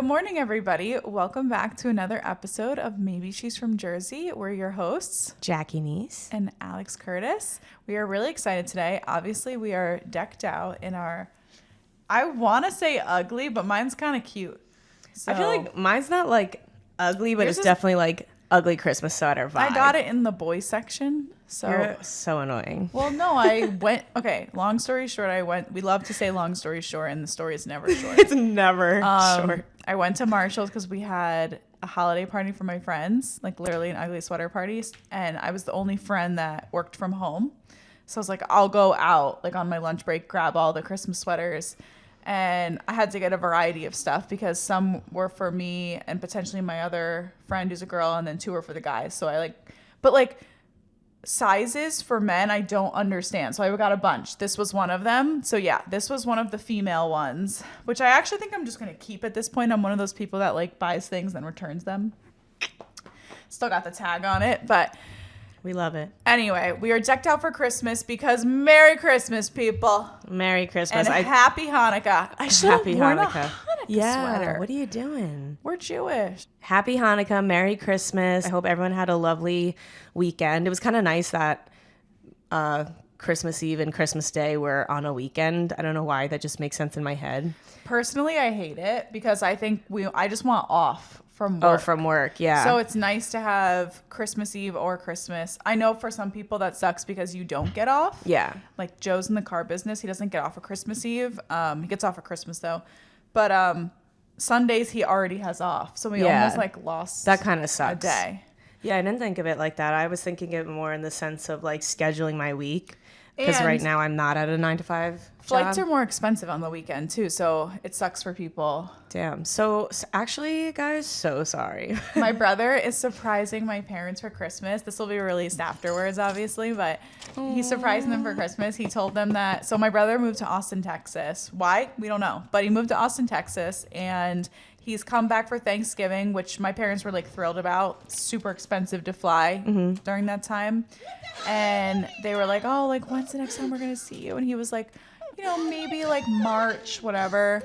Good morning, everybody. Welcome back to another episode of Maybe She's from Jersey. We're your hosts, Jackie Neese and Alex Curtis. We are really excited today. Obviously, we are decked out in our, I want to say ugly, but mine's kind of cute. So, I feel like mine's not like ugly, but it's definitely like ugly Christmas sweater vibe. I got it in the boys section. So you're so annoying. Well, no, okay, long story short, we love to say long story short, and the story is never short. It's never short. I went to Marshall's because we had a holiday party for my friends, like literally an ugly sweater party, and I was the only friend that worked from home. So I was like, I'll go out like on my lunch break, grab all the Christmas sweaters. And I had to get a variety of stuff because some were for me and potentially my other friend who's a girl, and then 2 were for the guys. So but sizes for men, I don't understand. So I got a bunch. This was one of them. So yeah, this was one of the female ones, which I actually think I'm just going to keep at this point. I'm one of those people that like buys things then returns them. Still got the tag on it, but we love it. Anyway, we are decked out for Christmas because Merry Christmas, people. Merry Christmas. And Happy Hanukkah. I should have worn a Hanukkah sweater. What are you doing? We're Jewish. Happy Hanukkah. Merry Christmas. I hope everyone had a lovely weekend. It was kind of nice that Christmas Eve and Christmas Day were on a weekend. I don't know why. That just makes sense in my head. Personally, I hate it because I think I just want off from work. Oh, from work, yeah. So it's nice to have Christmas Eve or Christmas. I know for some people that sucks because you don't get off. Yeah. Like Joe's in the car business. He doesn't get off for Christmas Eve. He gets off for Christmas though. But Sundays he already has off. So we almost like lost that kind of sucks. A day. Yeah, I didn't think of it like that. I was thinking it more in the sense of like scheduling my week. Because right now I'm not at a 9-to-5 Flights job. are more expensive on the weekend too, so it sucks for people. Damn. So actually, guys, so sorry. My brother is surprising my parents for Christmas. This will be released afterwards, obviously, but he's surprising them for Christmas. He told them that. So my brother moved to Austin, Texas. Why? We don't know. But he moved to Austin, Texas, and he's come back for Thanksgiving, which my parents were like thrilled about. Super expensive to fly during that time. And they were like, oh, like, when's the next time we're going to see you? And he was like, you know, maybe like March, whatever.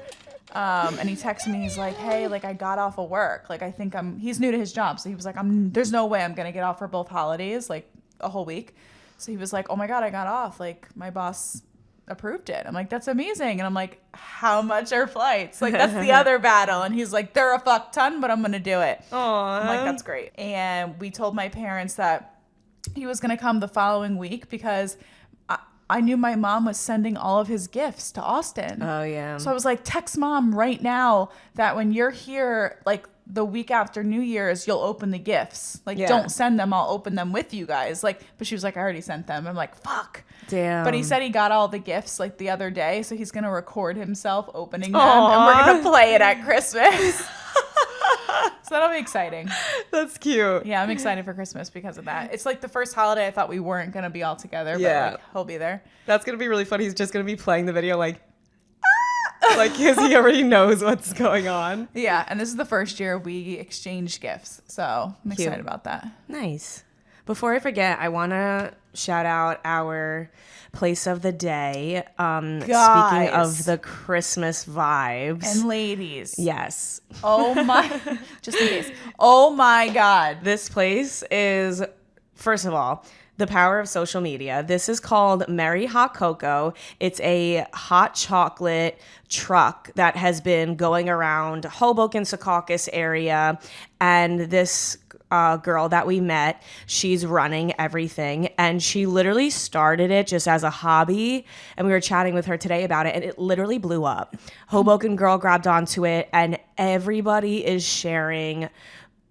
And he texted me, he's like, hey, like I got off of work. Like, I think he's new to his job. So he was like, there's no way I'm going to get off for both holidays, like a whole week. So he was like, oh my God, I got off. Like my boss approved it. I'm like, that's amazing. And I'm like, how much are flights? Like, that's the other battle. And he's like, they're a fuck ton, but I'm going to do it. Aww. I'm like, that's great. And we told my parents that he was going to come the following week because I knew my mom was sending all of his gifts to Austin. Oh, yeah. So I was like, text mom right now that when you're here, like the week after New Year's, you'll open the gifts. Like, don't send them. I'll open them with you guys. Like, but she was like, I already sent them. I'm like, fuck. Damn. But he said he got all the gifts like the other day. So he's going to record himself opening them. And we're going to play it at Christmas. So that'll be exciting. That's cute. Yeah, I'm excited for Christmas because of that. It's like the first holiday I thought we weren't going to be all together, but like, he'll be there. That's going to be really funny. He's just going to be playing the video like, like because he already knows what's going on. Yeah, and this is the first year we exchanged gifts, so I'm excited about that. Nice. Before I forget, I want to shout out our place of the day. Speaking of the Christmas vibes. And ladies. Yes. Oh my, just in case. Oh my God. This place is, first of all, the power of social media. This is called Merry Hot Cocoa. It's a hot chocolate truck that has been going around Hoboken, Secaucus area. And this girl that we met, she's running everything, and she literally started it just as a hobby, and we were chatting with her today about it, and it literally blew up. Hoboken girl grabbed onto it, and everybody is sharing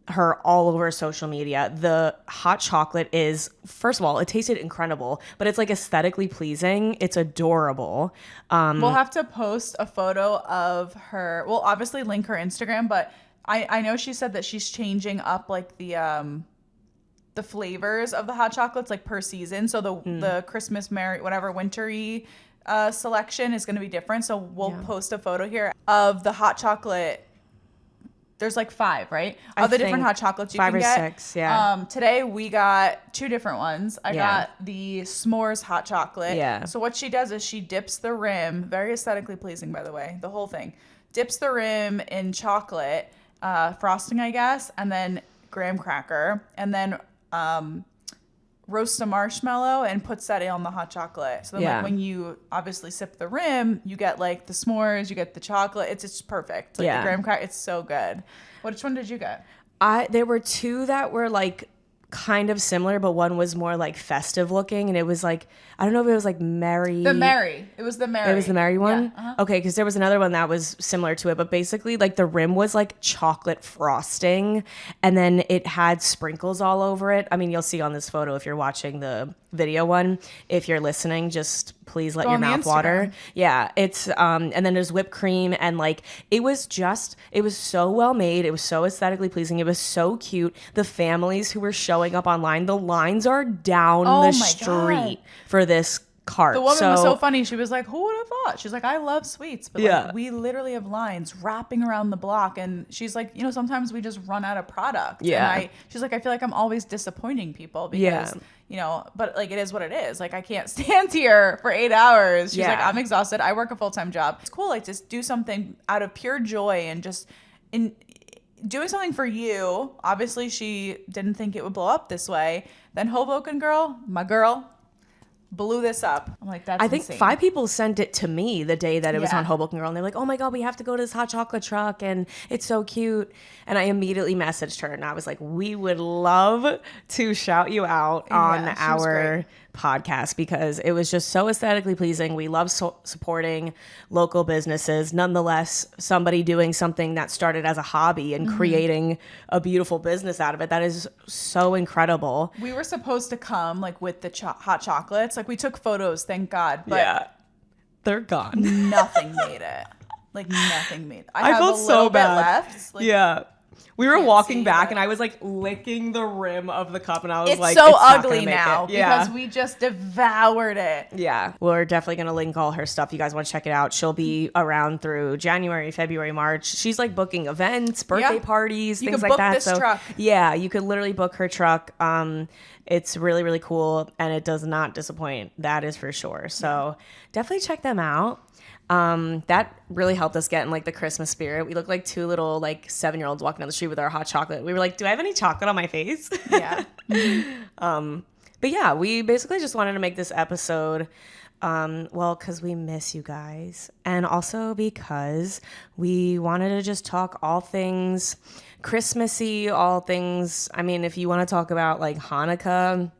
her all over social media. The hot chocolate is, first of all, it tasted incredible, but it's like aesthetically pleasing. It's adorable. We'll have to post a photo of her. We'll obviously link her Instagram, but I know she said that she's changing up like the flavors of the hot chocolates like per season. So the Christmas, Merry, whatever, wintry selection is going to be different. So we'll post a photo here of the hot chocolate. There's like 5, right? Of the different hot chocolates you can get. 5 or 6, yeah. Today we got 2 different ones. I got the s'mores hot chocolate. Yeah. So what she does is she dips the rim, very aesthetically pleasing, by the way, the whole thing. dips the rim in chocolate frosting, I guess, and then graham cracker, and then roasts a marshmallow and puts that in on the hot chocolate. So then like when you obviously sip the rim, you get like the s'mores, you get the chocolate. It's just perfect. Like the graham cracker, it's so good. Which one did you get? There were two that were like kind of similar, but one was more like festive looking, and it was like, I don't know if it was like Mary. It was the Mary. It was the Mary one? Yeah, Okay, because there was another one that was similar to it, but basically like the rim was like chocolate frosting, and then it had sprinkles all over it. I mean, you'll see on this photo if you're watching the video one. If you're listening, just please let your mouth water. Yeah, it's and then there's whipped cream, and like it was so well made. It was so aesthetically pleasing. It was so cute. The families who were showing up online, the lines are down the street for this cart. The woman was so funny. She was like, who would have thought? She's like, I love sweets, but like, we literally have lines wrapping around the block. And she's like, you know, sometimes we just run out of product. Yeah. And she's like, I feel like I'm always disappointing people because, you know, but like it is what it is. Like I can't stand here for 8 hours. She's like, I'm exhausted. I work a full-time job. It's cool. Like just do something out of pure joy and just in doing something for you. Obviously she didn't think it would blow up this way. Then Hoboken girl, my girl, blew this up. I'm like, that's insane. I think 5 people sent it to me the day that it was on Hoboken Girl, and they're like, oh my God, we have to go to this hot chocolate truck, and it's so cute. And I immediately messaged her, and I was like, we would love to shout you out on our podcast, because it was just so aesthetically pleasing. We love supporting local businesses. Nonetheless, somebody doing something that started as a hobby and creating a beautiful business out of it, that is so incredible. We were supposed to come like with the hot chocolates. Like we took photos, thank God, but they're gone. Nothing made it. Like nothing made it. I have felt a so little bad. bit left. Like, we were walking back, and I was like licking the rim of the cup, and I was it's like, so it's ugly now because we just devoured it. Yeah. We're definitely going to link all her stuff. You guys want to check it out. She'll be around through January, February, March. She's like booking events, birthday parties, things like that. This truck. Yeah, you could literally book her truck. It's really, really cool, and it does not disappoint. That is for sure. So definitely check them out. That really helped us get in like the Christmas spirit. We looked like 2 little like 7-year-olds walking down the street with our hot chocolate. We were like, do I have any chocolate on my face? Yeah. But yeah, we basically just wanted to make this episode, because we miss you guys, and also because we wanted to just talk all things Christmassy, all things. I mean, if you want to talk about like Hannukah,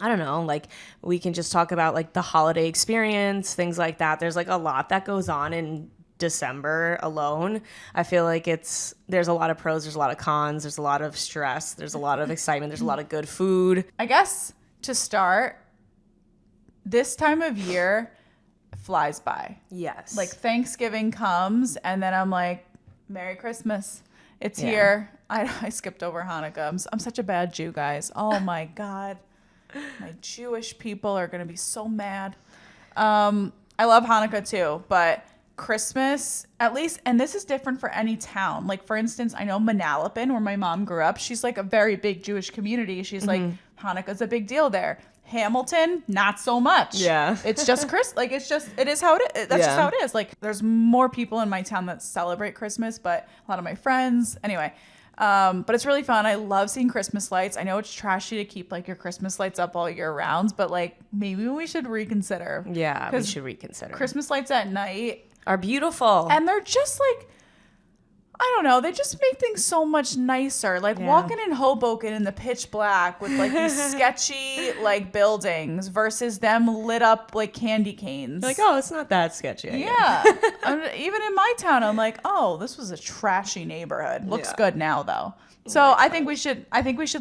I don't know, like we can just talk about like the holiday experience, things like that. There's like a lot that goes on in December alone. I feel like there's a lot of pros, there's a lot of cons, there's a lot of stress, there's a lot of excitement, there's a lot of good food. I guess to start, this time of year flies by. Yes. Like Thanksgiving comes and then I'm like, Merry Christmas. It's here. I skipped over Hanukkah. I'm such a bad Jew, guys. Oh my God. My Jewish people are going to be so mad. I love Hanukkah too, but Christmas, at least, and this is different for any town. Like, for instance, I know Manalapan, where my mom grew up, she's like a very big Jewish community. She's like, Hanukkah's a big deal there. Hamilton, not so much. Yeah. It's just it is how it is. That's just how it is. Like, there's more people in my town that celebrate Christmas, but a lot of my friends, anyway. But it's really fun. I love seeing Christmas lights. I know it's trashy to keep like your Christmas lights up all year round, but like maybe we should reconsider. Yeah, we should reconsider. Christmas lights at night are beautiful. And they're just like, I don't know, they just make things so much nicer. Like walking in Hoboken in the pitch black with like these sketchy like buildings versus them lit up like candy canes. You're like, oh, it's not that sketchy. Yeah. Even in my town, I'm like, oh, this was a trashy neighborhood. Looks good now though. So I think we should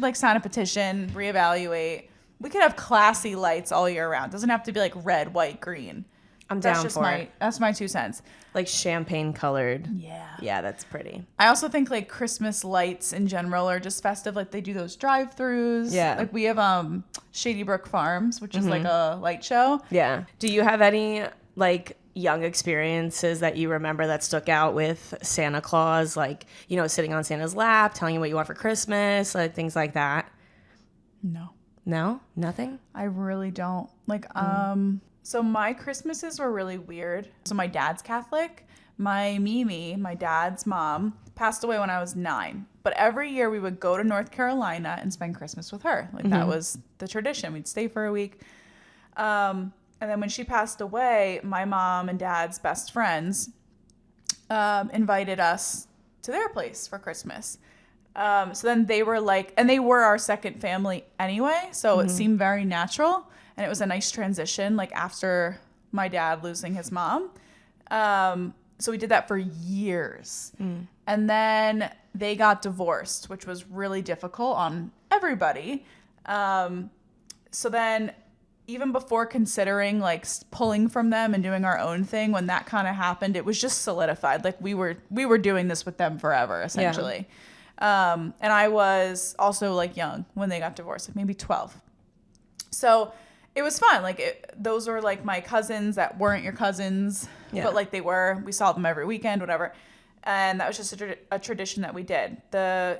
like sign a petition, reevaluate. We could have classy lights all year round. Doesn't have to be like red, white, green. I'm down for it. That's my 2 cents. Like champagne colored. Yeah. Yeah, that's pretty. I also think like Christmas lights in general are just festive. Like they do those drive-throughs. Yeah. Like we have Shady Brook Farms, which is like a light show. Yeah. Do you have any like young experiences that you remember that stuck out with Santa Claus? Like, you know, sitting on Santa's lap, telling you what you want for Christmas, like things like that? No. No? Nothing? I really don't. Like, so my Christmases were really weird. So my dad's Catholic, my Mimi, my dad's mom, passed away when I was 9. But every year we would go to North Carolina and spend Christmas with her. Like that was the tradition. We'd stay for a week. And then when she passed away, my mom and dad's best friends invited us to their place for Christmas. So then they were like, and they were our second family anyway. So it seemed very natural. And it was a nice transition, like after my dad losing his mom. So we did that for years. And then they got divorced, which was really difficult on everybody. So then even before considering like pulling from them and doing our own thing, when that kind of happened, it was just solidified. Like we were doing this with them forever, essentially. And I was also like young when they got divorced, like maybe 12. So it was fun. Like those were like my cousins that weren't your cousins, but like they were. We saw them every weekend, whatever. And that was just a tradition that we did. The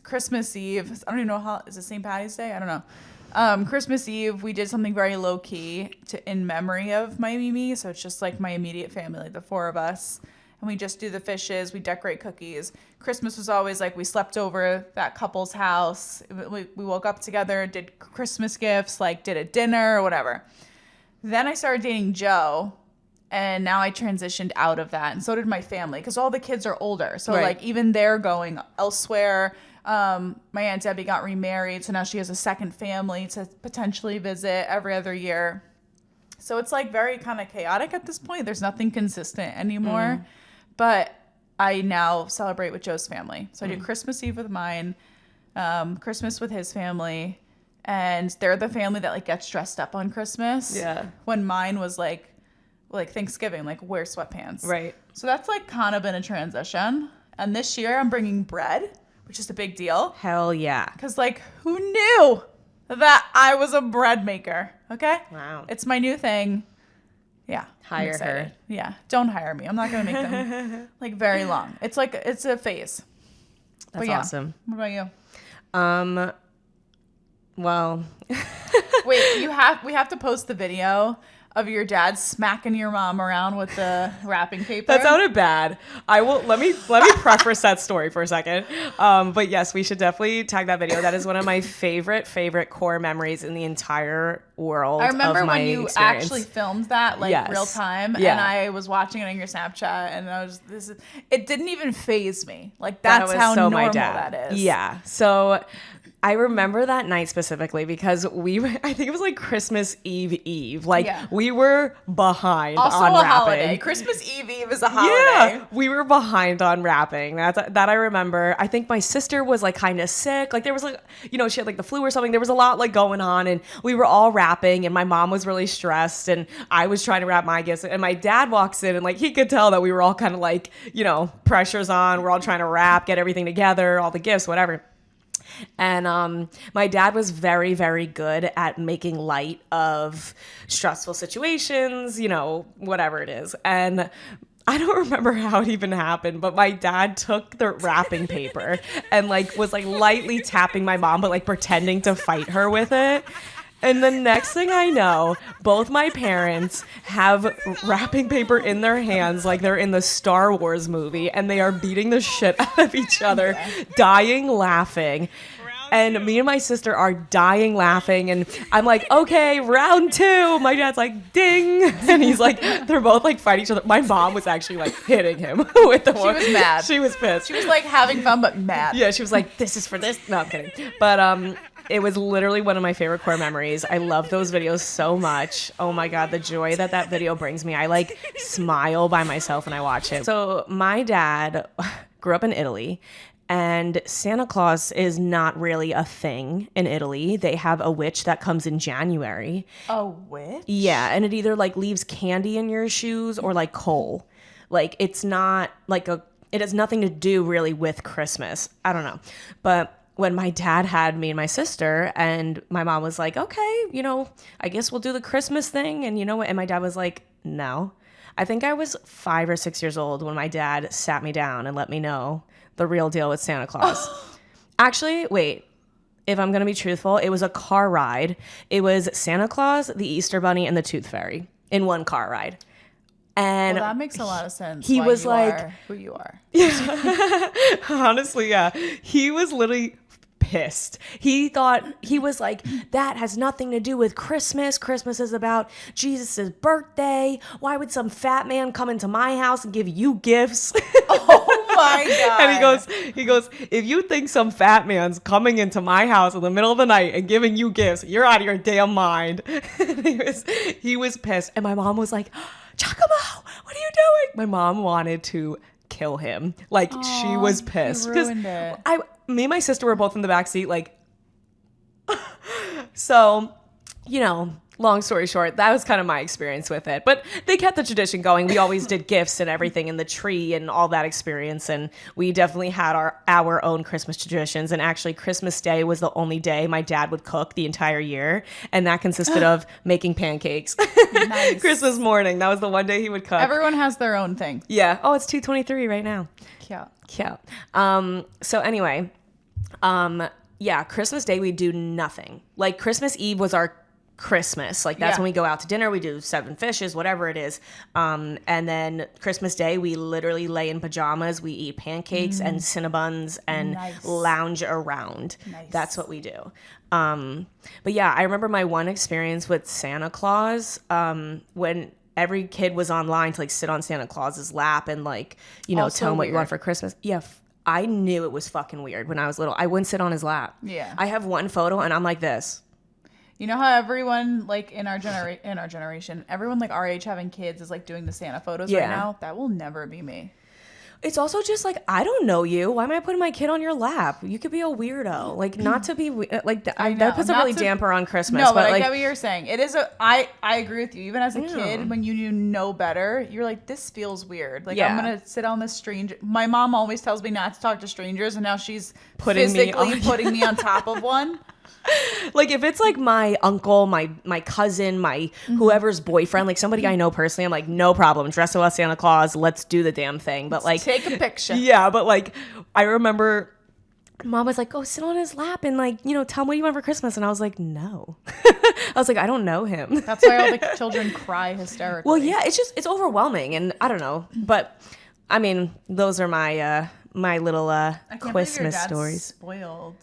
Christmas Eve. I don't even know how, is it St. Patty's Day? I don't know. Christmas Eve, we did something very low key in memory of my Mimi. So it's just like my immediate family, like the 4 of us. And we just do the fishes. We decorate cookies. Christmas was always like we slept over that couple's house. We woke up together, did Christmas gifts, like did a dinner or whatever. Then I started dating Joe. And now I transitioned out of that. And so did my family because all the kids are older. So like even they're going elsewhere. My Aunt Debbie got remarried. So now she has a second family to potentially visit every other year. So it's like very kind of chaotic at this point. There's nothing consistent anymore. But I now celebrate with Joe's family. So I do Christmas Eve with mine, Christmas with his family. And they're the family that like gets dressed up on Christmas. Yeah. When mine was like Thanksgiving, like wear sweatpants. Right. So that's like kind of been a transition. And this year I'm bringing bread, which is a big deal. Hell yeah. Because like who knew that I was a bread maker? Okay. Wow. It's my new thing. Yeah. Hire her. Yeah. Don't hire me. I'm not going to make them like very long. It's like, it's a phase. That's awesome. What about you? Well. Wait, we have to post the video of your dad smacking your mom around with the wrapping paper. That sounded bad. I will let me preface that story for a second. But yes, we should definitely tag that video. That is one of my favorite core memories in the entire world. I remember when you experience. actually filmed that real time, and I was watching it on your Snapchat, and I was it didn't even faze me. Like that's how normal that is. Yeah. So I remember that night specifically because I think it was like Christmas Eve. Like we were behind also on a wrapping. Holiday. Christmas Eve is a holiday. Yeah, we were behind on wrapping. That I remember. I think my sister was like kind of sick. Like there was like, she had like the flu or something. There was a lot like going on, and we were all wrapping, and my mom was really stressed, and I was trying to wrap my gifts, and my dad walks in, and like he could tell that we were all kind of like, pressure's on. We're all trying to wrap, get everything together, all the gifts, whatever. And my dad was very, very good at making light of stressful situations, whatever it is. And I don't remember how it even happened, but my dad took the wrapping paper and was lightly tapping my mom, but pretending to fight her with it. And the next thing I know, both my parents have wrapping paper in their hands like they're in the Star Wars movie, and they are beating the shit out of each other, dying laughing. And me and my sister are dying laughing, and I'm like, okay, round 2. My dad's like, ding. And he's like, they're both fighting each other. My mom was actually hitting him with the one. She was mad. She was pissed. She was having fun, but mad. Yeah, she was like, this is for this. No, I'm kidding. But it was literally one of my favorite core memories. I love those videos so much. Oh my God, the joy that video brings me. I smile by myself when I watch it. So my dad grew up in Italy, and Santa Claus is not really a thing in Italy. They have a witch that comes in January. A witch? Yeah, and it either leaves candy in your shoes or coal. It's not it has nothing to do really with Christmas. I don't know. But when my dad had me and my sister, and my mom was like, okay, I guess we'll do the Christmas thing. And and my dad was like, no. I think I was 5 or 6 years old when my dad sat me down and let me know the real deal with Santa Claus. Actually, wait, if I'm going to be truthful, it was a car ride. It was Santa Claus, the Easter Bunny, and the Tooth Fairy in one car ride. And well, that makes a lot of sense. he why was you like, are who you are. honestly, yeah. He was literally pissed. He thought, he was like, that has nothing to do with Christmas. Christmas is about Jesus' birthday. Why would some fat man come into my house and give you gifts? Oh my God. And he goes, if you think some fat man's coming into my house in the middle of the night and giving you gifts, you're out of your damn mind. He was pissed. And my mom was like, Giacomo, what are you doing? My mom wanted to kill him. Like, she was pissed. He ruined it. Me and my sister were both in the back seat, like, so, you know, long story short, that was kind of my experience with it. But they kept the tradition going. We always did gifts and everything in the tree and all that experience. And we definitely had our own Christmas traditions. And actually, Christmas Day was the only day my dad would cook the entire year. And that consisted of making pancakes. Nice. Christmas morning. That was the one day he would cook. Everyone has their own thing. Yeah. Oh, it's 2:23 right now. Yeah. Cute. So anyway, yeah, Christmas Day we do nothing. Like Christmas Eve was our Christmas. Like that's when we go out to dinner, we do 7 fishes, whatever it is. And then Christmas Day we literally lay in pajamas, we eat pancakes and Cinnabons and lounge around. Nice. That's what we do. But yeah, I remember my one experience with Santa Claus, when every kid was online to like sit on Santa Claus's lap and like, you know, Also tell him what you weird. want for Christmas. Yeah. I knew it was fucking weird when I was little. I wouldn't sit on his lap. Yeah. I have one photo and I'm like this. You know how everyone like in our generation, everyone like our age having kids is like doing the Santa photos right now? That will never be me. It's also just like, I don't know you. Why am I putting my kid on your lap? You could be a weirdo. Like, not to be like that puts a really damper on Christmas. No, but I like, get what you're saying. It is I agree with you. Even as a kid, when you know better, you're like, this feels weird. Like I'm gonna sit on this stranger. My mom always tells me not to talk to strangers, and now she's putting me on top of one. Like if it's like my uncle, my cousin, my whoever's boyfriend, like somebody I know personally, I'm like, no problem, dress up as Santa Claus, let's do the damn thing. But like, take a picture. Yeah, but like I remember Mom was like, go sit on his lap and like, you know, tell him what you want for Christmas. And I was like, no. I was like, I don't know him. That's why all the children cry hysterically. Well, yeah, it's overwhelming, and I don't know, but I mean, those are my my little Christmas stories. Spoiled.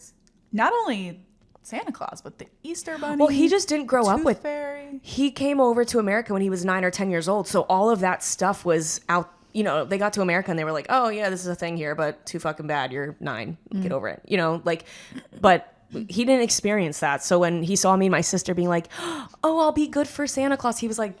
Not only Santa Claus, but the Easter Bunny. Well, he just didn't grow up with. Fairy. He came over to America when he was 9 or 10 years old, so all of that stuff was out. You know, they got to America and they were like, "Oh yeah, this is a thing here, but too fucking bad. You're 9. Get over it." You know, like, but he didn't experience that. So when he saw me and my sister being like, "Oh, I'll be good for Santa Claus," he was like,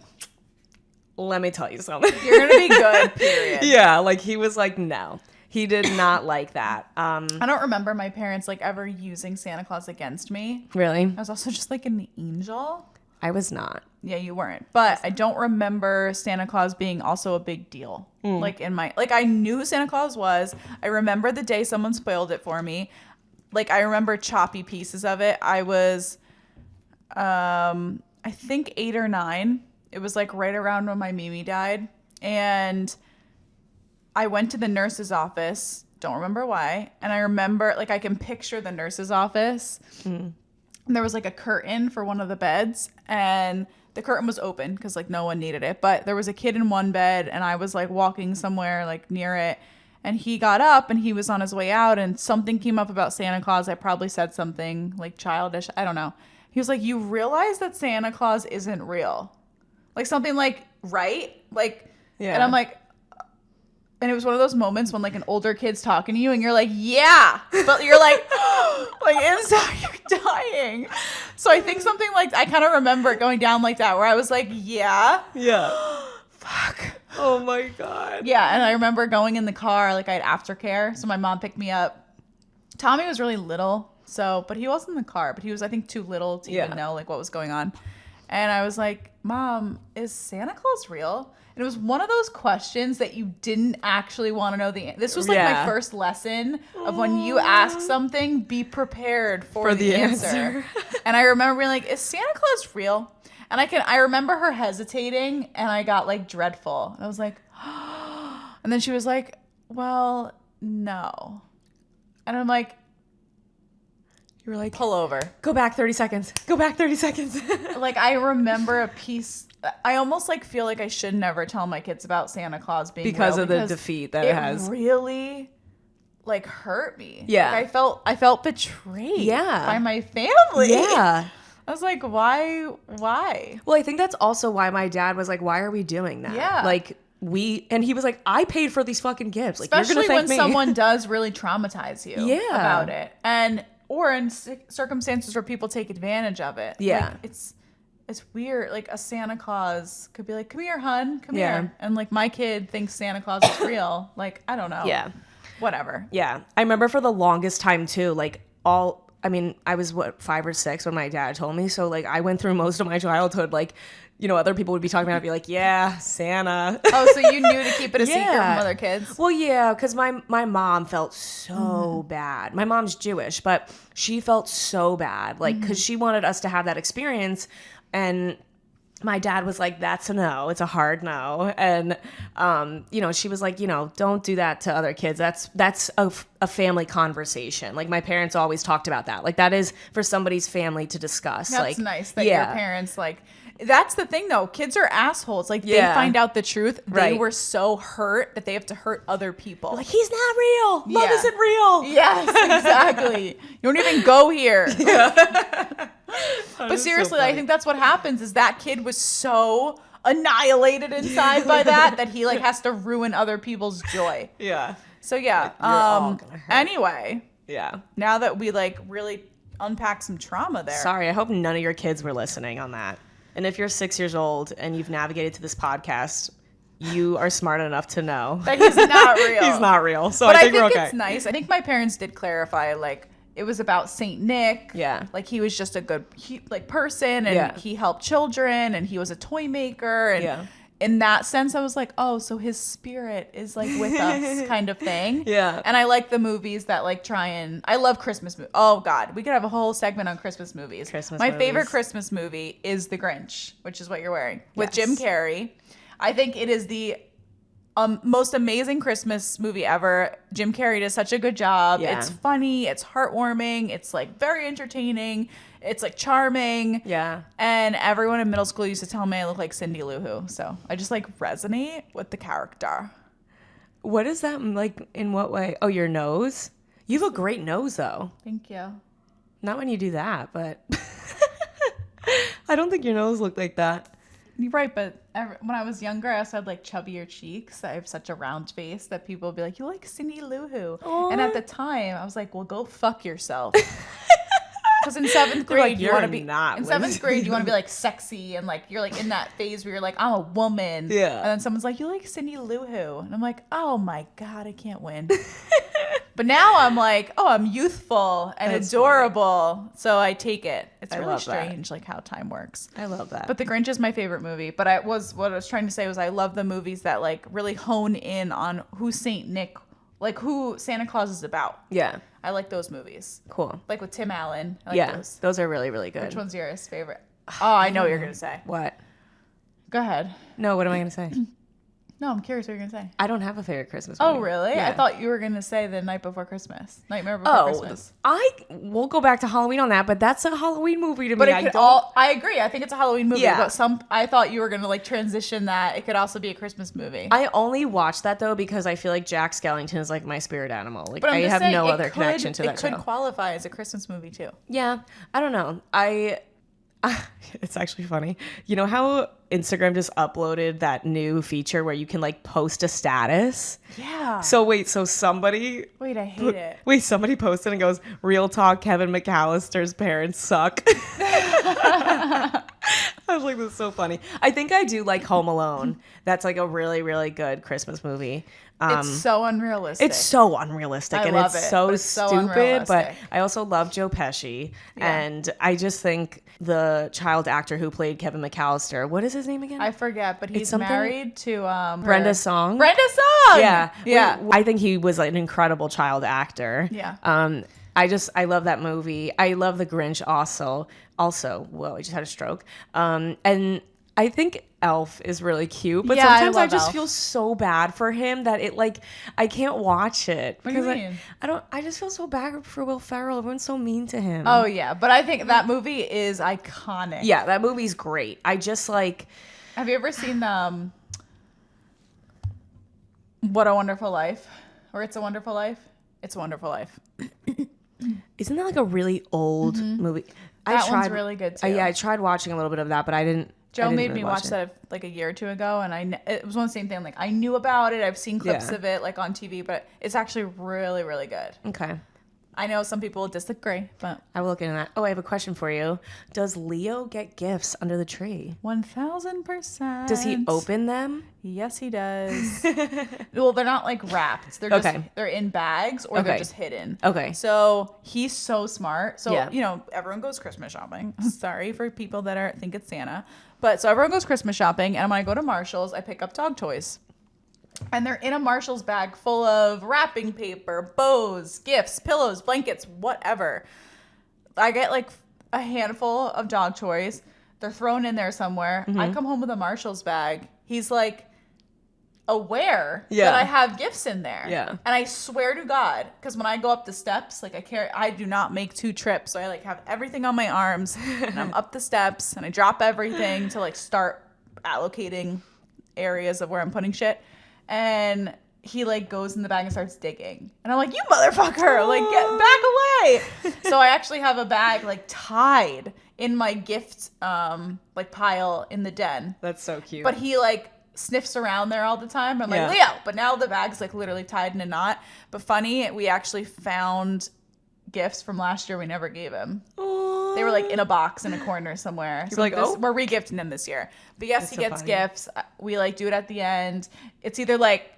"Let me tell you something. You're gonna be good." Period. Yeah, like he was like, no. He did not like that. I don't remember my parents like ever using Santa Claus against me. Really? I was also just like an angel. I was not. Yeah, you weren't. But I don't remember Santa Claus being also a big deal. Like in my I knew who Santa Claus was. I remember the day someone spoiled it for me. Like I remember choppy pieces of it. I was I think 8 or 9. It was like right around when my Mimi died. And I went to the nurse's office. Don't remember why. And I remember, like, I can picture the nurse's office. And there was, like, a curtain for one of the beds. And the curtain was open because, like, no one needed it. But there was a kid in one bed. And I was, like, walking somewhere, like, near it. And he got up and he was on his way out. And something came up about Santa Claus. I probably said something, like, childish. I don't know. He was like, you realize that Santa Claus isn't real? Like, something like, right? Like, yeah. And I'm like, and it was one of those moments when like an older kid's talking to you and you're like, yeah, but you're like, like inside you're dying. So I think something like, I kind of remember it going down like that where I was like, yeah. Fuck. Oh my God. Yeah. And I remember going in the car, like I had aftercare. So my mom picked me up. Tommy was really little. So, but he was in the car, but he was, I think, too little to even know like what was going on. And I was like, Mom, is Santa Claus real? And it was one of those questions that you didn't actually want to know the answer. This was like my first lesson of when you ask something, be prepared for the answer. And I remember being like, is Santa Claus real? And I remember her hesitating and I got like dreadful. And I was like, and then she was like, well, no. And I'm like, You were like, pull over. Go back 30 seconds. Go back 30 seconds. Like, I remember a piece. I almost like feel like I should never tell my kids about Santa Claus being because real, of the defeat that it has. Really like hurt me. Yeah. Like, I felt betrayed by my family. Yeah. I was like, why? Well, I think that's also why my dad was like, why are we doing that? Yeah. Like, and he was like, I paid for these fucking gifts. Like, Especially you're gonna when thank me. someone does really traumatize you about it. Or in circumstances where people take advantage of it. Yeah. Like, it's weird. Like, a Santa Claus could be like, come here, hun, come here. And like, my kid thinks Santa Claus is real. Like, I don't know. Yeah. Whatever. Yeah. I remember for the longest time too, like I was 5 or 6 when my dad told me. So like I went through most of my childhood, like, you know, other people would be talking about it, be like, yeah, Santa. Oh, so you knew to keep it a secret from other kids? Well, yeah, because my mom felt so bad. My mom's Jewish, but she felt so bad, like, because she wanted us to have that experience. And my dad was like, that's a no. It's a hard no. And, you know, she was like, you know, don't do that to other kids. That's a family conversation. Like, my parents always talked about that. Like, that is for somebody's family to discuss. That's like, nice that your parents, like, that's the thing, though. Kids are assholes. Like, they find out the truth. They were so hurt that they have to hurt other people. Like, he's not real. Love isn't real. Yes, exactly. You don't even go here. Yeah. But seriously, I think that's what happens is that kid was so annihilated inside by that he, like, has to ruin other people's joy. Yeah. So, yeah. All gonna hurt. Anyway. Yeah. Now that we, like, really unpack some trauma there. Sorry, I hope none of your kids were listening on that. And if you're 6 years old and you've navigated to this podcast, you are smart enough to know that he's not real. He's not real. So but I think we're okay. It's nice. I think my parents did clarify, like, it was about Saint Nick. Yeah. Like, he was just a good person, and he helped children, and he was a toy maker. And in that sense, I was like, oh, so his spirit is, like, with us kind of thing. Yeah. And I like the movies that, like, I love Christmas movies. Oh, God. We could have a whole segment on Christmas movies. My favorite Christmas movie is The Grinch, which is what you're wearing, with Jim Carrey. I think it is the most amazing Christmas movie ever. Jim Carrey does such a good job. Yeah. It's funny. It's heartwarming. It's, like, very entertaining. It's, like, charming. Yeah. And everyone in middle school used to tell me I look like Cindy Lou Who. So I just, like, resonate with the character. What is that, like, in what way? Oh, your nose? You have a great nose, though. Thank you. Not when you do that, but I don't think your nose looked like that. You're right, but when I was younger, I also had, like, chubbier cheeks. I have such a round face that people would be like, you like Cindy Lou Who. And at the time, I was like, well, go fuck yourself. Because in 7th grade, you want to be in 7th grade, you want to be, like, sexy, and, like, you're, like, in that phase where you're like, I'm a woman. Yeah. And then someone's like, you like Cindy Lou Who. And I'm like, oh my God, I can't win. But now I'm like, oh, I'm youthful and adorable. So I take it. It's really strange, like, how time works. I love that. But The Grinch is my favorite movie. But what I was trying to say was I love the movies that, like, really hone in on who Saint Nick, like, who Santa Claus is about. Yeah. I like those movies. Cool. Like with Tim Allen. I like those are really, really good. Which one's yours favorite? Oh, I know what you're going to say. What? Go ahead. No, what am I going to say? No, I'm curious what you're going to say. I don't have a favorite Christmas movie. Oh, really? Yeah. I thought you were going to say The Night Before Christmas. Nightmare Before Christmas. We'll go back to Halloween on that, but that's a Halloween movie to me. But I agree. I think it's a Halloween movie. Yeah. But I thought you were going to, like, transition that. It could also be a Christmas movie. I only watched that, though, because I feel like Jack Skellington is, like, my spirit animal. Like, I have no other connection to that show. It could qualify as a Christmas movie, too. Yeah. I don't know. It's actually funny. You know how Instagram just uploaded that new feature where you can, like, post a status? Yeah. So somebody... Wait, I hate it. Wait, somebody posted and goes, real talk, Kevin McAllister's parents suck. I was like, this is so funny. I think I do like Home Alone. That's, like, a really, really good Christmas movie. It's so unrealistic. It's so unrealistic. I love it, so but it's so stupid. But I also love Joe Pesci. Yeah. And I just think the child actor who played Kevin McAllister, what is his name again? I forget, but he's married to Brenda Song. Brenda Song! Yeah. Yeah. I think he was, like, an incredible child actor. Yeah. I love that movie. I love The Grinch also. Whoa, I just had a stroke. And I think Elf is really cute, but Yeah, I sometimes I love just Elf. feel so bad for him that it like I can't watch it What do you because mean? I just feel so bad for Will Ferrell. Everyone's so mean to him. Oh yeah, but I think that movie is iconic. Yeah, that movie's great. I just like Have you ever seen What a Wonderful Life? Or It's a Wonderful Life? It's a Wonderful Life. isn't that like a really old movie? That one's really good too. Yeah, I tried watching a little bit of that, but I didn't. Joe I didn't made really me watch it. that like a year or two ago, and it was one of the same thing. Like I knew about it, I've seen clips Yeah. of it like on TV, but it's actually really, really good. Okay. I know some people disagree, but I will look into that. Oh, I have a question for you. Does Leo get gifts under the tree? 1000%. Does he open them? Yes, he does. Well, they're not like wrapped. They're Okay. just they're in bags or they're Okay. just hidden. Okay. So he's so smart. So Yeah. you know, everyone goes Christmas shopping. Sorry for people that think it's Santa, but so everyone goes Christmas shopping, and when I go to Marshall's, I pick up dog toys. And they're in a Marshall's bag full of wrapping paper, bows, gifts, pillows, blankets, whatever. I get like a handful of dog toys. They're thrown in there somewhere. I come home with a Marshall's bag. He's like aware Yeah. that I have gifts in there. Yeah. And I swear to God, because when I go up the steps, like I do not make 2 trips. So I like have everything on my arms and I'm up the steps and I drop everything to like start allocating areas of where I'm putting shit. And he like goes in the bag and starts digging. And I'm like, you motherfucker, like get back away. So I actually have a bag like tied in my gift like pile in the den. That's so cute. But he like sniffs around there all the time. I'm like, Yeah. Leo. But now the bag's like literally tied in a knot. But funny, we actually found gifts from last year we never gave him. Aww. They were like in a box in a corner somewhere. So like, oh. we're regifting them this year. But yes, That's he so gets funny. gifts. We like do it at the end. It's either like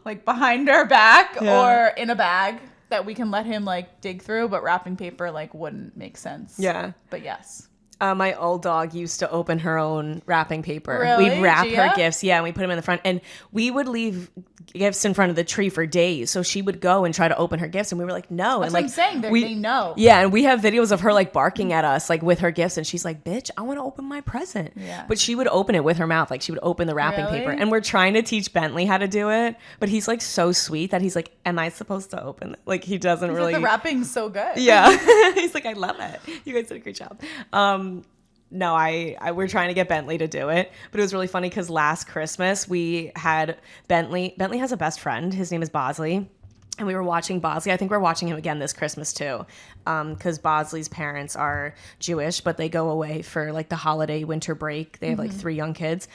like behind our back Yeah. or in a bag that we can let him like dig through, but wrapping paper like wouldn't make sense. Yeah. But yes. My old dog used to open her own wrapping paper. Really? We'd wrap Gia? her gifts. Yeah, and we put them in the front. And we would leave gifts in front of the tree for days. So she would go and try to open her gifts. And we were like, no. That's and what like, I'm saying. They know. Yeah, and we have videos of her like barking at us like with her gifts. And she's like, bitch, I want to open my present. Yeah. But she would open it with her mouth. Like she would open the wrapping Really? paper. And we're trying to teach Bentley how to do it. But he's like so sweet that he's like, am I supposed to open it? Like he doesn't He's really. like, the wrapping's so good. Yeah. He's like, I love it. You guys did a great job. No, we're trying to get Bentley to do it, but it was really funny because last Christmas we had Bentley has a best friend. His name is Bosley. And we were watching Bosley. I think we're watching him again this Christmas too, because Bosley's parents are Jewish, but they go away for like the holiday winter break. They have like 3 young kids.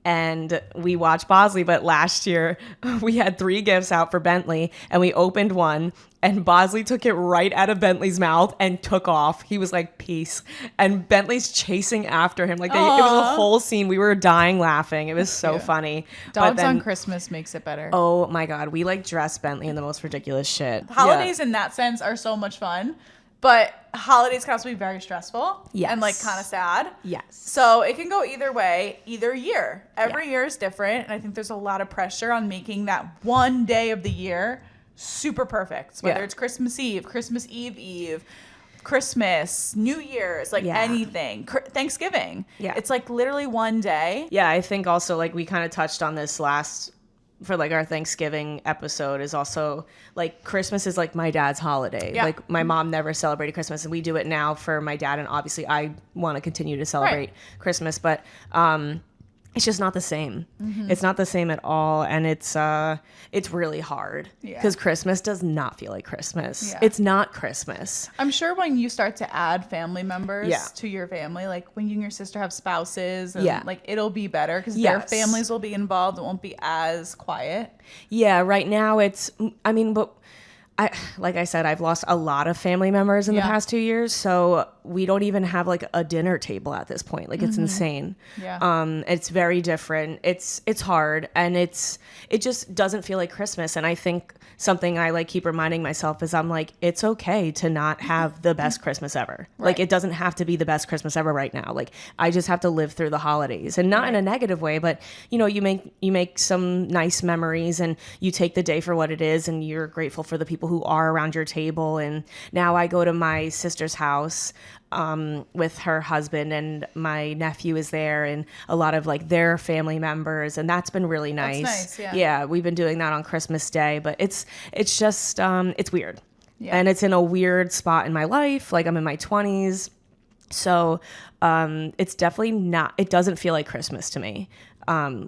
And we watched Bosley, but last year we had 3 gifts out for Bentley and we opened one and Bosley took it right out of Bentley's mouth and took off. He was like, peace. And Bentley's chasing after him. Like it was a whole scene. We were dying laughing. It was so cute. funny. But Dogs then- on Christmas makes it better. Oh my God. We like dress Bentley in the most ridiculous shit. Holidays in that sense are so much fun, but holidays can also be very stressful Yes. and like kind of sad. Yes. So it can go either way, either year. Every year is different, and I think there's a lot of pressure on making that one day of the year super perfect. Whether Yeah. it's Christmas Eve, Christmas, New Year's, like Yeah. anything, Thanksgiving. Yeah. It's like literally one day. Yeah, I think also like we kind of touched on this last for like our Thanksgiving episode is also like Christmas is like my dad's holiday. Yeah. Like my mom never celebrated Christmas and we do it now for my dad and obviously I want to continue to celebrate Christmas, but it's just not the same. It's not the same at all and it's really hard because Christmas does not feel like Christmas. Yeah. It's not Christmas. I'm sure when you start to add family members Yeah. to your family, like when you and your sister have spouses, and Yeah. like it'll be better because their Yes. families will be involved. It won't be as quiet. Yeah, right now but like I said, I've lost a lot of family members in the Yeah. past 2 years, so we don't even have like a dinner table at this point. Like it's insane. Yeah. It's very different. It's hard and it just doesn't feel like Christmas. And I think something I like keep reminding myself is I'm like, it's okay to not have the best Christmas ever. Like Right. it doesn't have to be the best Christmas ever right now. Like I just have to live through the holidays and not in a negative way, but you know, you make some nice memories and you take the day for what it is and you're grateful for the people people who are around your table. And now I go to my sister's house with her husband, and my nephew is there, and a lot of like their family members, and that's been really nice. That's nice, yeah, we've been doing that on Christmas Day, but it's just it's weird. Yeah. And it's in a weird spot in my life. Like, I'm in my 20s. So it's definitely not, it doesn't feel like Christmas to me,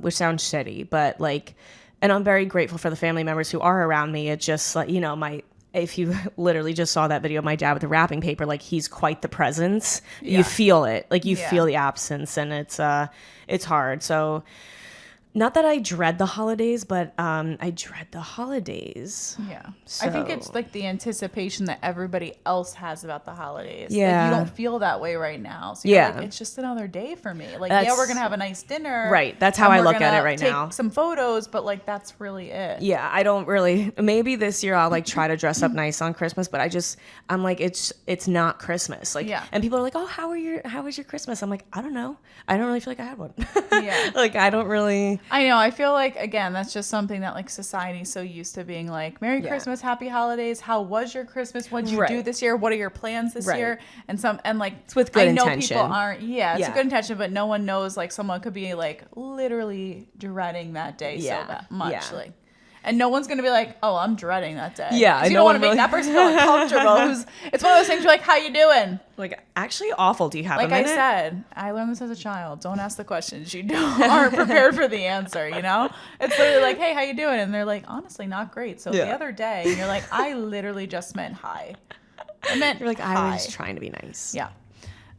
which sounds shitty, but like, and I'm very grateful for the family members who are around me. It just like, you know, if you literally just saw that video of my dad with the wrapping paper, like, he's quite the presence. Yeah. You feel it, like you Yeah. feel the absence, and it's hard. So not that I dread the holidays, but I dread the holidays. Yeah. I think it's like the anticipation that everybody else has about the holidays. Yeah. Like, you don't feel that way right now. So you're Yeah. like, it's just another day for me. Like, That's- yeah, we're going to have a nice dinner. Right. That's how and I we're look at gonna it right take now. some photos, but like, that's really it. Yeah, I don't really. Maybe this year I'll like try to dress up nice on Christmas, but I'm like, it's not Christmas. Like, Yeah. And people are like, oh, how was your Christmas? I'm like, I don't know. I don't really feel like I had one. Yeah. Like, I don't really. I know. I feel like, again, that's just something that like society's so used to being like, Merry Yeah. Christmas, Happy Holidays. How was your Christmas? What did you do Right. this year? What are your plans this Right. year? And like, It's with good I know intention. people aren't. Yeah, it's Yeah. a good intention, but no one knows. Like, someone could be like literally dreading that day Yeah. so much. Yeah. Like, and no one's gonna be like, oh, I'm dreading that day. Yeah, 'Cause you no don't want one to make really- that person feel uncomfortable. It's one of those things. You're like, how you doing? Like, actually awful. Do you have Like a I minute? said, I learned this as a child. Don't ask the questions you aren't prepared for the answer, you know? It's literally like, hey, how you doing? And they're like, honestly, not great. So the Yeah. other day, and you're like, I literally just meant hi. I meant You're like, I hi. was trying to be nice. Yeah.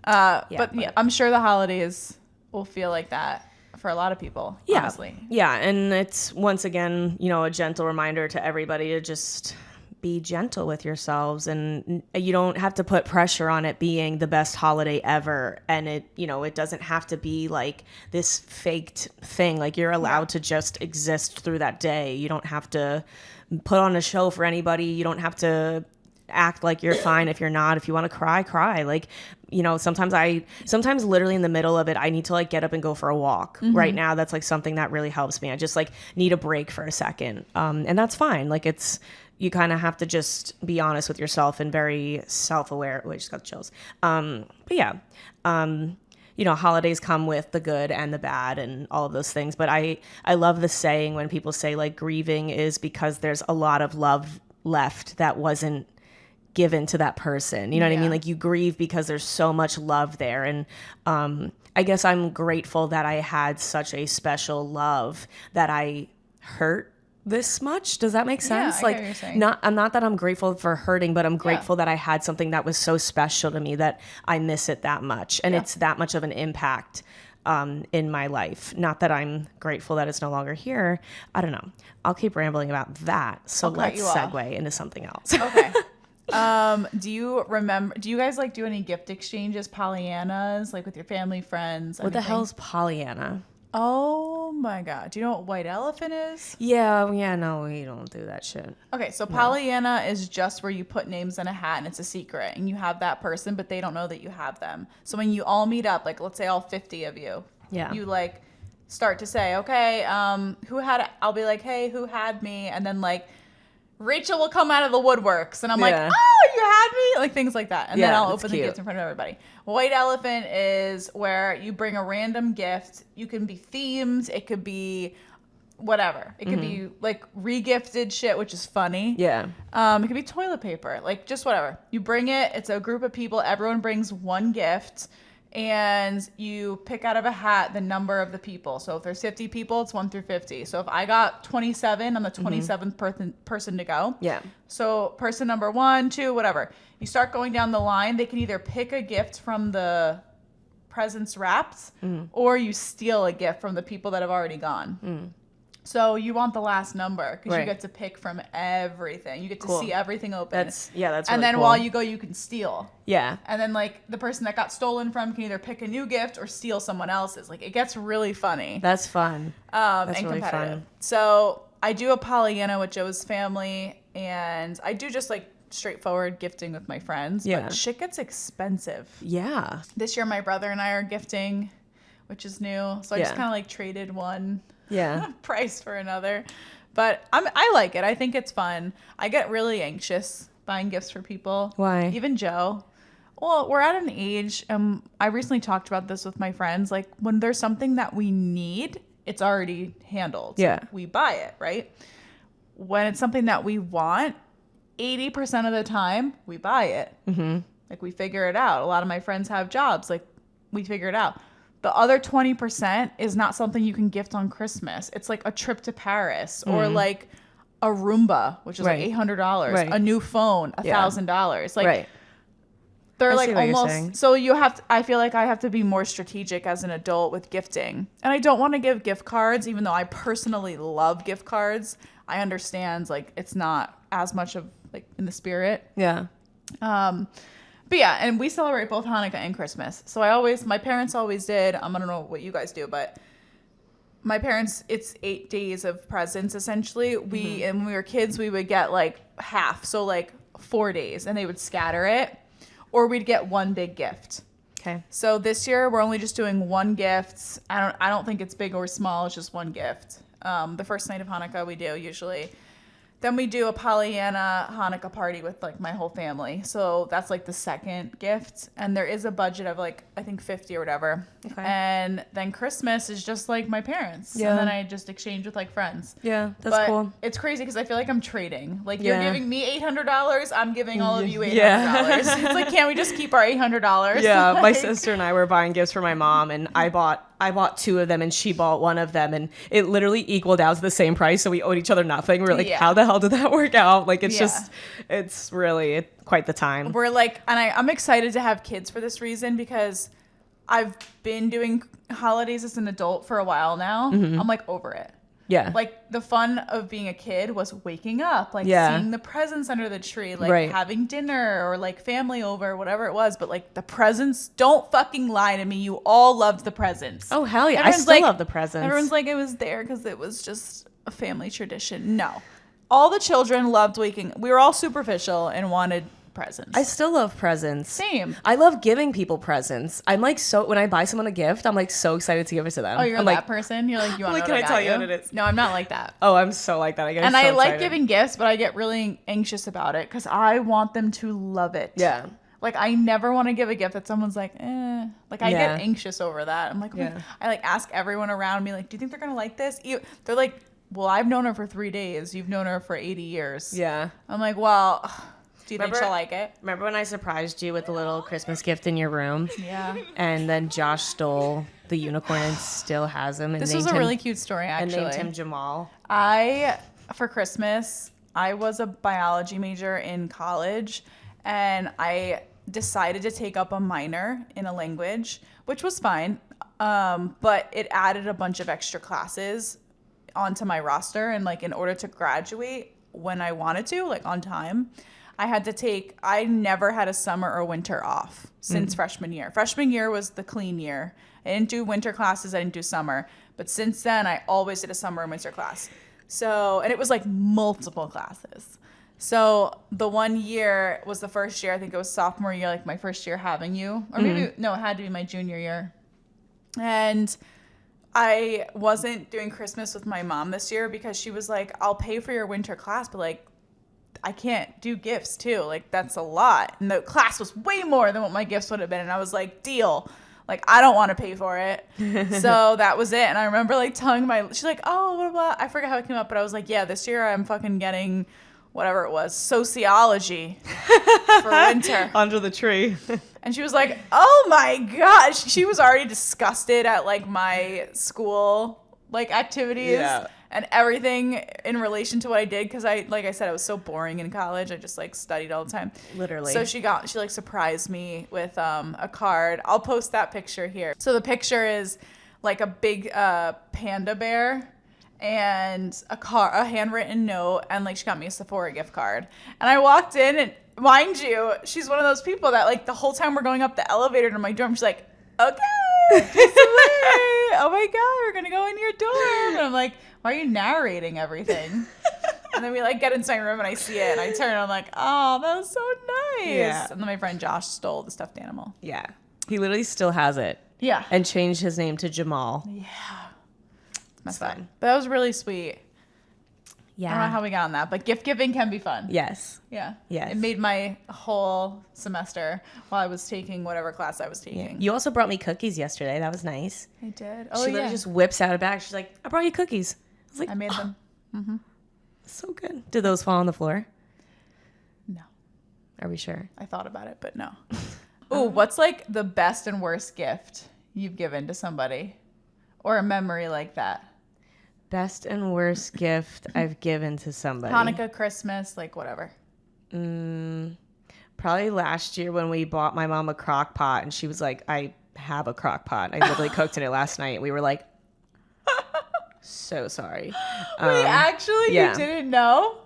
Yeah, but yeah, I'm sure the holidays will feel like that for a lot of people, Yeah. honestly. Yeah. And it's, once again, you know, a gentle reminder to everybody to just be gentle with yourselves, and you don't have to put pressure on it being the best holiday ever. And it, you know, it doesn't have to be like this faked thing. Like, you're allowed to just exist through that day. You don't have to put on a show for anybody. You don't have to act like you're fine if you're not. If you want to cry, cry. Like, you know, sometimes literally in the middle of it, I need to like get up and go for a walk. Right now, that's like something that really helps me. I just like need a break for a second. And that's fine. Like, you kind of have to just be honest with yourself and very self-aware. Oh, I just got chills. But yeah, you know, holidays come with the good and the bad and all of those things. But I love the saying when people say like grieving is because there's a lot of love left that wasn't given to that person. You know what I Yeah. mean? Like, you grieve because there's so much love there. And I guess I'm grateful that I had such a special love that I hurt this much. Does that make sense? I get like, what you're saying. not that I'm grateful for hurting, but I'm grateful that I had something that was so special to me that I miss it that much. And it's that much of an impact in my life. Not that I'm grateful that it's no longer here. I don't know. I'll keep rambling about that. So I'll cut let's you off. segue into something else. Okay. Do you guys like do any gift exchanges, Pollyannas, like with your family, friends? What the anything? hell's Pollyanna? Oh my God. Do you know what white elephant is? Yeah, no, we don't do that shit. Okay, so Pollyanna is just where you put names in a hat and it's a secret and you have that person, but they don't know that you have them. So when you all meet up, like let's say all 50 of you, Yeah. you like start to say, okay, I'll be like, hey, who had me? And then like Rachel will come out of the woodworks and I'm like, Yeah. oh, you had me? Like things like that. And then Yeah, I'll that's open the cute. gifts in front of everybody. White elephant is where you bring a random gift. You can be themed. It could be whatever. It could be like re-gifted shit, which is funny. Yeah. It could be toilet paper, like just whatever. You bring it. It's a group of people. Everyone brings one gift, and you pick out of a hat the number of the people. So if there's 50 people, it's 1 through 50. So if I got 27, I'm the 27th person to go. Yeah. So person number 1, 2, whatever. You start going down the line. They can either pick a gift from the presents wrapped, or you steal a gift from the people that have already gone. So you want the last number because you Right. get to pick from everything. You get to Cool. see everything open. That's and really then cool. while you go, you can steal. Yeah. And then like the person that got stolen from can either pick a new gift or steal someone else's. Like it gets really funny. That's fun. That's and really competitive. fun. So I do a Pollyanna with Joe's family, and I do just like straightforward gifting with my friends. Yeah. But shit gets expensive. Yeah. This year my brother and I are gifting, which is new. So I just Yeah. kind of like traded one Yeah. price for another. But I like it. I think it's fun. I get really anxious buying gifts for people. Why? Even Joe. Well, we're at an age, I recently talked about this with my friends, like when there's something that we need, it's already handled. Yeah. We buy it, right? When it's something that we want, 80% of the time, we buy it. Mm-hmm. Like, we figure it out. A lot of my friends have jobs. Like, we figure it out. The other 20% is not something you can gift on Christmas. It's like a trip to Paris or like a Roomba, which is like $800, Right. a new phone, $1,000. Like, Right. they're I like see what you're almost, saying. so you have to, I feel like I have to be more strategic as an adult with gifting. And I don't want to give gift cards, even though I personally love gift cards. I understand, like, it's not as much of, like, in the spirit. Yeah. But yeah, and we celebrate both Hanukkah and Christmas. So my parents always did, I don't know what you guys do, but my parents, it's 8 days of presents, essentially. And when we were kids, we would get, like, half. So, like, 4 days, and they would scatter it. Or we'd get one big gift. Okay. So this year we're only just doing one gift. I don't think it's big or small. It's just one gift. The first night of Hanukkah we do usually. Then we do a Pollyanna Hanukkah party with like my whole family. So that's like the second gift. And there is a budget of like, I think 50 or whatever. Okay. And then Christmas is just like my parents. Yeah. And then I just exchange with like friends. Yeah, that's But cool. it's crazy because I feel like I'm trading. Like, Yeah. you're giving me $800, I'm giving all of you $800. Yeah. It's like, can't we just keep our $800? Yeah, my Like, sister and I were buying gifts for my mom, and I bought 2 of them, and she bought one of them, and it literally equaled out to the same price. So we owed each other nothing. We were like, Yeah. how the hell did that work out? Like, it's Yeah. just, it's really quite the time. We're like, and I'm excited to have kids for this reason because I've been doing holidays as an adult for a while now. I'm like over it. Yeah. Like, the fun of being a kid was waking up, like Yeah. seeing the presents under the tree, like Right. having dinner or like family over, whatever it was. But like the presents, don't fucking lie to me. You all loved the presents. Oh, hell yeah. Everyone's I still like- love the presents. Everyone's like, it was there because it was just a family tradition. No. All the children loved waking. We were all superficial and wanted presents. I still love presents. Same. I love giving people presents. I'm like, so when I buy someone a gift, I'm like so excited to give it to them. Oh, you're I'm that like, person? You're like, you want like, to know can what I tell got you what it is? No, I'm not like that. oh, I'm so like that. I get And so I like excited. giving gifts, but I get really anxious about it because I want them to love it. Yeah. Like, I never want to give a gift that someone's like, eh. Like, I Yeah. get anxious over that. I'm like, Yeah. I like ask everyone around me, like, do you think they're going to like this? They're like, well, I've known her for 3 days. You've known her for 80 years. Yeah. I'm like, well, do you think Remember- she'll like it? Remember when I surprised you with the little Christmas gift in your room? Yeah. And then Josh stole the unicorn and still has him. And This named was a him, really cute story, and actually. named him Jamal. For Christmas, I was a biology major in college, and I decided to take up a minor in a language, which was fine. But it added a bunch of extra classes onto my roster. And like, in order to graduate when I wanted to, like on time, I never had a summer or winter off since freshman year. Freshman year was the clean year. I didn't do winter classes. I didn't do summer. But since then, I always did a summer and winter class. So, and it was like multiple classes. So the 1 year was the first year. I think it was sophomore year, like my first year having you. Or maybe, no, it had to be my junior year. And I wasn't doing Christmas with my mom this year because she was like, I'll pay for your winter class, but like, I can't do gifts too. Like, that's a lot. And the class was way more than what my gifts would have been. And I was like, deal. Like, I don't want to pay for it. So that was it. And I remember like telling she's like, oh, blah, blah. I forget how it came up, but I was like, yeah, this year I'm fucking getting whatever it was, sociology for winter. Under the tree. And she was like, oh my gosh. She was already disgusted at like my school like activities. Yeah. And everything in relation to what I did, because like I said, I was so boring in college. I just like studied all the time. Literally. So she like surprised me with a card. I'll post that picture here. So the picture is like a big panda bear and a handwritten note, and like she got me a Sephora gift card. And I walked in, and mind you, she's one of those people that like the whole time we're going up the elevator to my dorm, she's like, okay, just wait. Oh my God, we're gonna go in your dorm. And I'm like, why are you narrating everything? And then we like get into my room and I see it and I turn and I'm like, oh, that was so nice. Yeah. And then my friend Josh stole the stuffed animal. Yeah. He literally still has it. Yeah. And changed his name to Jamal. Yeah. It's It's fun. But that was really sweet. I don't know how we got on that, but gift giving can be fun. Yes. Yeah. Yes. It made my whole semester while I was taking whatever class I was taking. You also brought me cookies yesterday. That was nice. I did. She literally just whips out a bag. She's like, I brought you cookies. I was like, I made them. Mm-hmm. So good. Did those fall on the floor? No. Are we sure? I thought about it, but no. Ooh, what's like the best and worst gift you've given to somebody? Or a memory like that? Best and worst gift I've given to somebody. Hannukah, Christmas, like whatever. Probably last year when we bought my mom a crock pot and she was like, I have a crock pot. I literally cooked in it last night. We were like, so sorry. Wait, actually, you didn't know?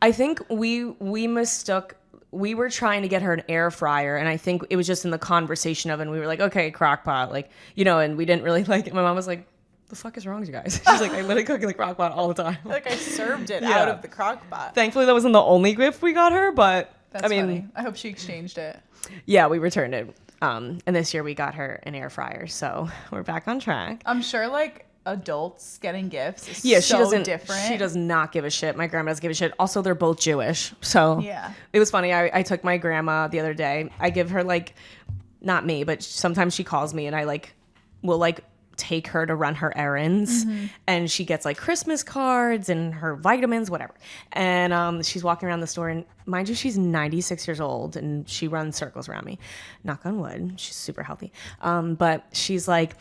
I think we mistook. We were trying to get her an air fryer, and I think it was just in the conversation of it. And we were like, okay, crock pot, like, and we didn't really like it. My mom was like, the fuck is wrong with you guys? She's like, I literally cook in the crock pot all the time. Like I served it out of the crock pot. Thankfully, that wasn't the only gift we got her, but That's funny. I hope she exchanged it. Yeah, we returned it. And this year we got her an air fryer, so we're back on track. I'm sure like adults getting gifts is she doesn't. different. She does not give a shit. My grandma doesn't give a shit. Also, they're both Jewish, so yeah. It was funny. I took my grandma the other day. I give her like, not me, but sometimes she calls me, and I like will like take her to run her errands, and she gets like Christmas cards and her vitamins, whatever. And she's walking around the store, and mind you, she's 96 years old, and she runs circles around me. Knock on wood, she's super healthy. But she's like,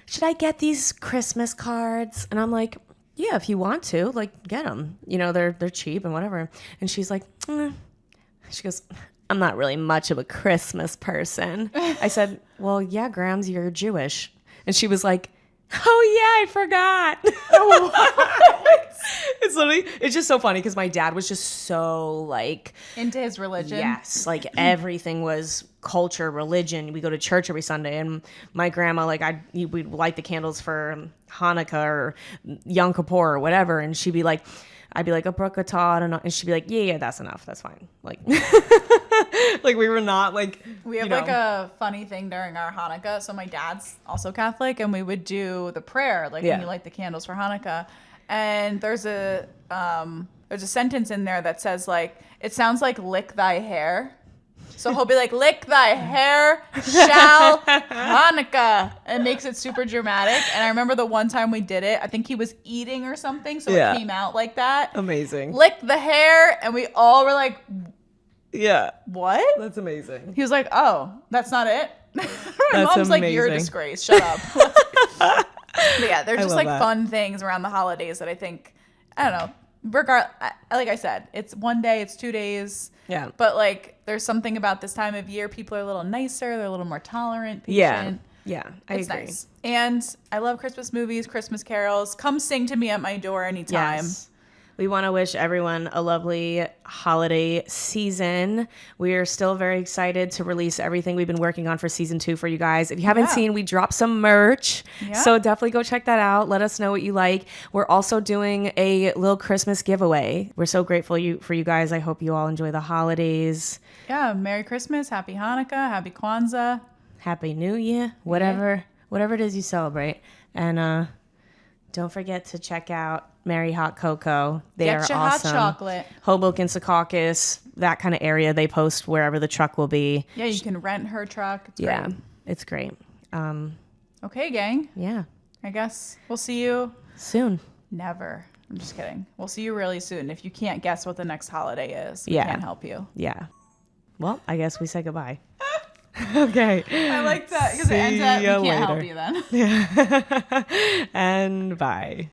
should I get these Christmas cards? And I'm like, yeah, if you want to, like, get them. They're cheap and whatever. And she's like, she goes, I'm not really much of a Christmas person. I said, well, yeah, Grams, you're Jewish. And she was like, oh, yeah, I forgot. It's just so funny because my dad was just so like into his religion. Yes, like everything was culture, religion. We go to church every Sunday, and my grandma, like we'd light the candles for Hanukkah or Yom Kippur or whatever, and she'd be like, I'd be like a brukatah, and she'd be like, yeah, that's enough, that's fine. Like, like we were not like. We have like a funny thing during our Hanukkah. So my dad's also Catholic, and we would do the prayer like when you light the candles for Hanukkah. And there's a sentence in there that says like, it sounds like lick thy hair. So he'll be like, lick thy hair, shall Hannukah. And makes it super dramatic. And I remember the one time we did it, I think he was eating or something. So it came out like that. Amazing. Lick the hair. And we all were like, yeah. What? That's amazing. He was like, oh, that's not it? My mom's like, you're a disgrace. Shut up. But yeah, there's just like fun things around the holidays that I think, I don't know, like I said, it's one day, it's 2 days. Yeah. But like there's something about this time of year, people are a little nicer, they're a little more tolerant, patient. Yeah, I agree. Nice. And I love Christmas movies, Christmas carols. Come sing to me at my door anytime. Yes. We want to wish everyone a lovely holiday season. We are still very excited to release everything we've been working on for season 2 for you guys. If you haven't seen, we dropped some merch. Yeah. So definitely go check that out. Let us know what you like. We're also doing a little Christmas giveaway. We're so grateful for you guys. I hope you all enjoy the holidays. Yeah. Merry Christmas. Happy Hanukkah. Happy Kwanzaa. Happy New Year. Whatever it is you celebrate. And don't forget to check out Mary Hot Cocoa. They are awesome. Hot chocolate. Hoboken, Secaucus, that kind of area. They post wherever the truck will be. Yeah, you can rent her truck. It's great. It's great. Okay, gang. Yeah. I guess we'll see you soon. Never. I'm just kidding. We'll see you really soon. If you can't guess what the next holiday is, we can't help you. Yeah. Well, I guess we say goodbye. Okay. I like that because it ends at we can't help you then. Yeah. And bye.